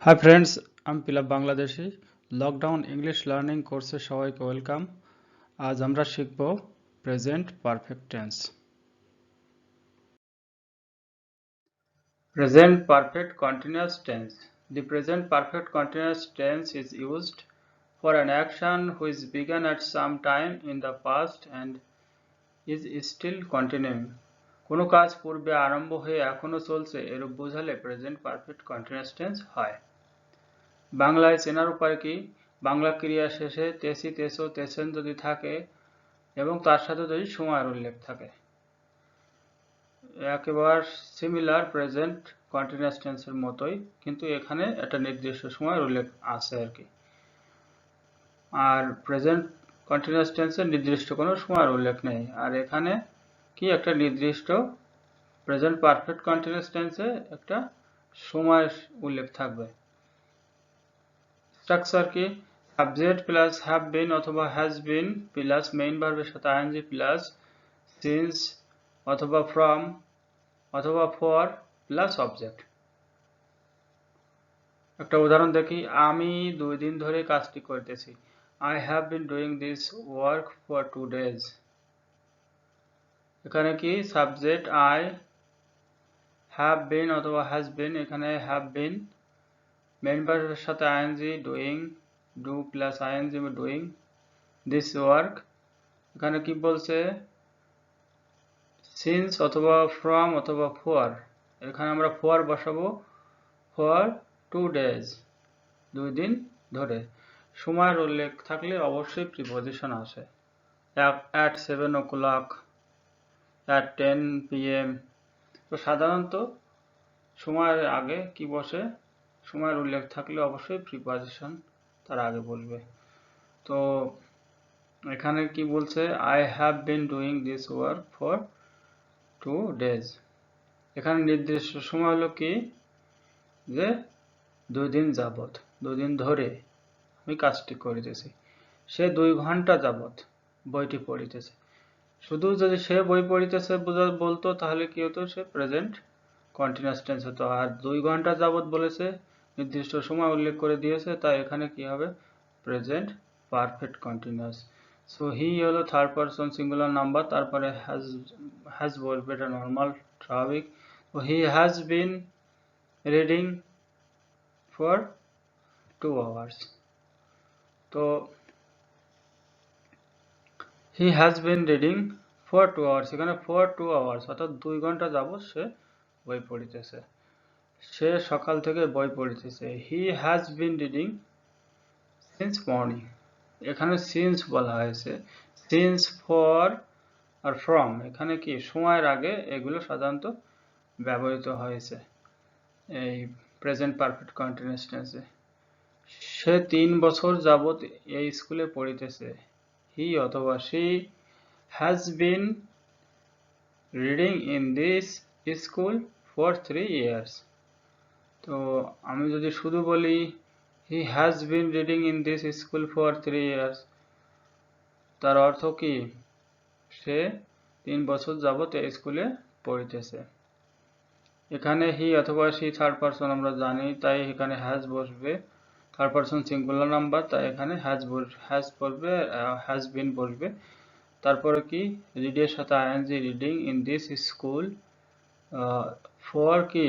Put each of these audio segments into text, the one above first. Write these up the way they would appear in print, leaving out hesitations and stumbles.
Hi friends, আমি পিলাব Bangladeshi. Lockdown English learning কোর্সে সবাইকে ওয়েলকাম। আজ আমরা শিখব present perfect tense. Present perfect continuous tense. The present perfect continuous tense is used for an action which began at some time in the past and is still continuing. কোনো কাজ পূর্বে আরম্ভ হয়ে এখনো চলছে এরূপ বোঝালে প্রেজেন্ট পারফেক্ট কন্টিনিউয়াস টেন্স হয়। বাংলায় চেনার উপায় কি? বাংলা ক্রিয়া শেষে তেসি, তেসো, তেসেন যদি থাকে এবং তার সাথে যদি সময়ের উল্লেখ থাকে, একেবারে সিমিলার প্রেজেন্ট কন্টিনিউয়াস টেন্সের মতোই, কিন্তু এখানে একটা নির্দিষ্ট সময়ের উল্লেখ আছে আর কি। আর প্রেজেন্ট কন্টিনিউয়াস টেন্সের নির্দিষ্ট কোনো সময়ের উল্লেখ নেই। আর এখানে কি একটা নির্দিষ্ট প্রেজেন্ট পারফেক্ট কন্টিনিউয়াস টেন্সে একটা সময়ের উল্লেখ থাকবে। স্ট্রাকচার কি? সাবজেক্ট প্লাস হ্যাভ বিন অথবা হ্যাজ বিন প্লাস মেইন ভার্বের সাথে আইএনজি প্লাস সিন্স অথবা ফ্রম অথবা ফর প্লাস অবজেক্ট। একটা উদাহরণ দেখি। আমি 2 দিন ধরে কাজটি করতেছি। I have been doing this work for 2 days. এখানে কি সাবজেক্ট I, হ্যাভ বিন অথবা হ্যাজ বিন, এখানে হ্যাভ বিন মেইন ভার্বের সাথে ING doing, do plus ING doing this work. এখানে কি বলছে? সিন্স অথবা ফ্রম অথবা ফর, এখানে আমরা ফর বসাবো, ফর 2 days, 2 দিন ধরে। সময়ের উল্লেখ থাকলে অবশ্যই প্রিপজিশন আসে। at 7 o'clock, at 10 PM। তো সাধারণত সময়ের আগে কি বসে? সময়ের উল্লেখ থাকলে অবশ্যই প্রিপজিশন তার আগে বলবে। তো এখানে কি বলছে? I have been doing this work for 2 days। এখানে নির্দিষ্ট সময় হলো কি? যে 2 দিন যাবত, 2 দিন ধরে আমি কাজটি করিতেছি। সে 2 ঘন্টা যাবত বইটি পড়িতেছে। শুধু যদি সে বই পড়িতেছে বলতো তাহলে কি হতো? সে প্রেজেন্ট কন্টিনিউয়াস টেন্স হতো। আর 2 ঘন্টা যাবত বলেছে, নির্দিষ্ট সময় উল্লেখ করে দিয়েছে, তাই এখানে কি হবে? Present perfect continuous. So he হলো থার্ড পারসন সিঙ্গুলার নাম্বার, তারপরে হ্যাজ বলবে, এটা নর্মাল স্বাভাবিক। তো he has been reading for 2 hours. তো he has been reading for 2 hours, এখানে for 2 hours অর্থাৎ 2 ঘন্টা যাবত সে বই পড়িতেছে। সে সকাল থেকে বই পড়িতেছে। he has been reading since morning, এখানে since বলা হয়েছে। since, for আর from, এখানে কি সময়ের আগে এগুলো সাধারণত ব্যবহৃত হয়েছে এই প্রেজেন্ট পারফেক্ট কন্টিনিউয়াস টেন্সে। সে 3 বছর যাবত এই স্কুলে পড়িতেছে। হি অথবা she has been reading in this school for 3 years। তো আমি যদি শুধু বলি he has been reading in this school for 3 years, তার অর্থ কি? সে 3 বছর যাবত এই স্কুলে পড়িতেছে। এখানে হি অথবা she থার্ড পারসন আমরা জানি, তাই এখানে has বসবে। থার্ড পারসন সিঙ্গুলার নাম্বার, তাই এখানে হ্যাজ বলবে, হ্যাজ বিন বলবে। তারপরে কি? রিড এর সাথে ING, reading in this school for কি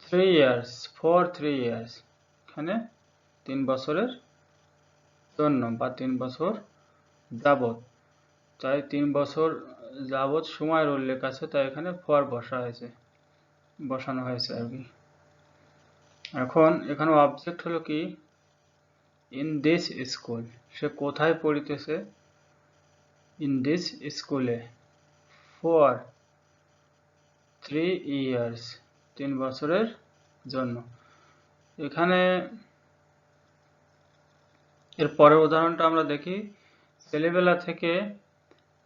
3 ইয়ার্স, ফর 3 ইয়ার্স, এখানে 3 বছরের জন্য বা 3 বছর যাবত, তাই 3 বছর যাবত সময়ের উল্লেখ আছে, তাই এখানে ফর বসানো হয়েছে আর কি। এখন এখানে অবজেক্ট হলো কি? ইন দিস স্কুল, সে কোথায় পড়িতেছে? ইন দিস স্কুলে, ফর 3 ইয়ার্স, 3 বছরের জন্য। এখানে এর পরের উদাহরণটা আমরা দেখি। ছেলেবেলা থেকে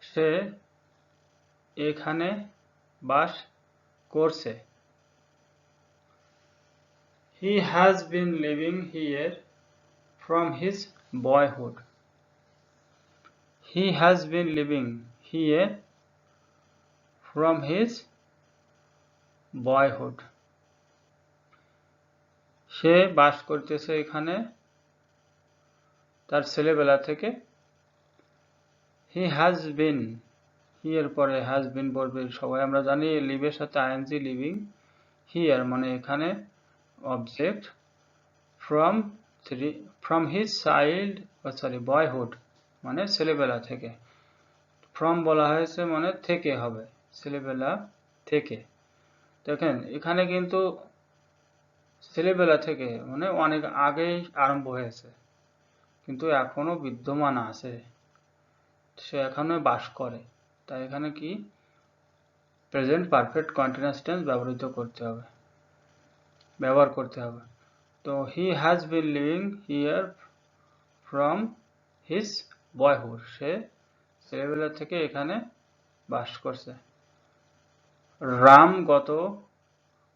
সে এখানে বাস করছে। He has been living here from his boyhood. He has been living here from his boyhood. সে বাস করতেছে এখানে তার ছেলেবেলা থেকে। হি হ্যাজ বিন, হি এর পরে হ্যাজ বিন বলবে, সবাই আমরা জানি লিভের সাথে আইএনজি লিভিং। হিয়ার মানে এখানে object, from his child boyhood মানে ছেলেবেলা থেকে, ফ্রম বলা হয়েছে মানে থেকে হবে, ছেলেবেলা থেকে। দেখেন এখানে কিন্তু ছেলেবেলা থেকে মানে অনেক আগেই আরম্ভ হয়েছে, কিন্তু এখনো বিদ্যমান আছে, সে এখনো বাস করে, তাই এখানে কি প্রেজেন্ট পারফেক্ট কন্টিনিউয়াস টেন্স ব্যবহার করতে হবে। তো he has been living here from his boyhood, সে ছেলেবেলা থেকে এখানে বাস করছে। রাম গত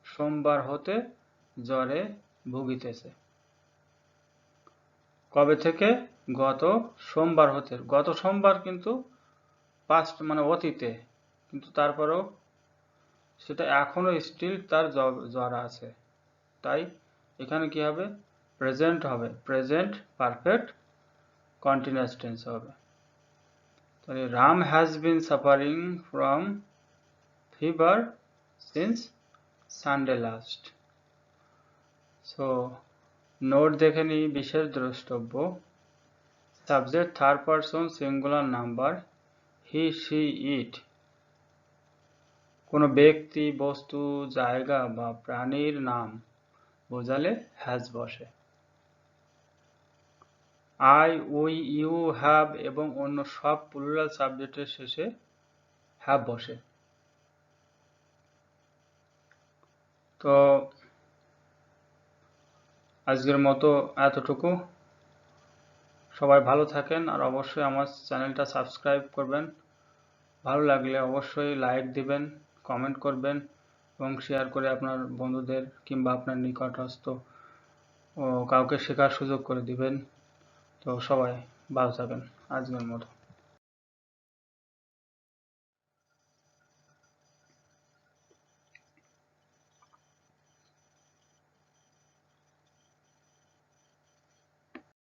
সোমবার হতে জ্বরে ভুগিতেছে। কবে থেকে? গত সোমবার হতে। গত সোমবার কিন্তু পাস্ট মানে অতীতে, কিন্তু তারপরেও সেটা এখনো স্টিল তার জ্বর আছে, তাই এখানে কি হবে? প্রেজেন্ট হবে, প্রেজেন্ট পারফেক্ট কন্টিনিউয়াস টেন্স হবে। তাহলে Ram has been suffering from fever since Sunday last. So note দেখে নিই, বিশেষ দ্রষ্টব্য, subject third person singular number, he see it. কোনো ব্যক্তি, বস্তু, জায়গা বা প্রাণীর নাম বোঝালে হ্যাজ বসে। আই, উই, ইউ, হ্যাভ এবং অন্য সব প্লুরাল সাবজেক্টের শেষে হ্যাভ বসে। তো আজকের মতো এতটুকু। সবাই ভালো থাকেন, আর অবশ্যই আমার চ্যানেলটা সাবস্ক্রাইব করবেন। ভালো লাগলে অবশ্যই লাইক দিবেন, কমেন্ট করবেন এবং শেয়ার করে আপনার বন্ধুদের কিংবা আপনার নিকটস্থ কাউকে শেখার সুযোগ করে দিবেন। তো সবাই ভালো থাকেন আজকের মতো।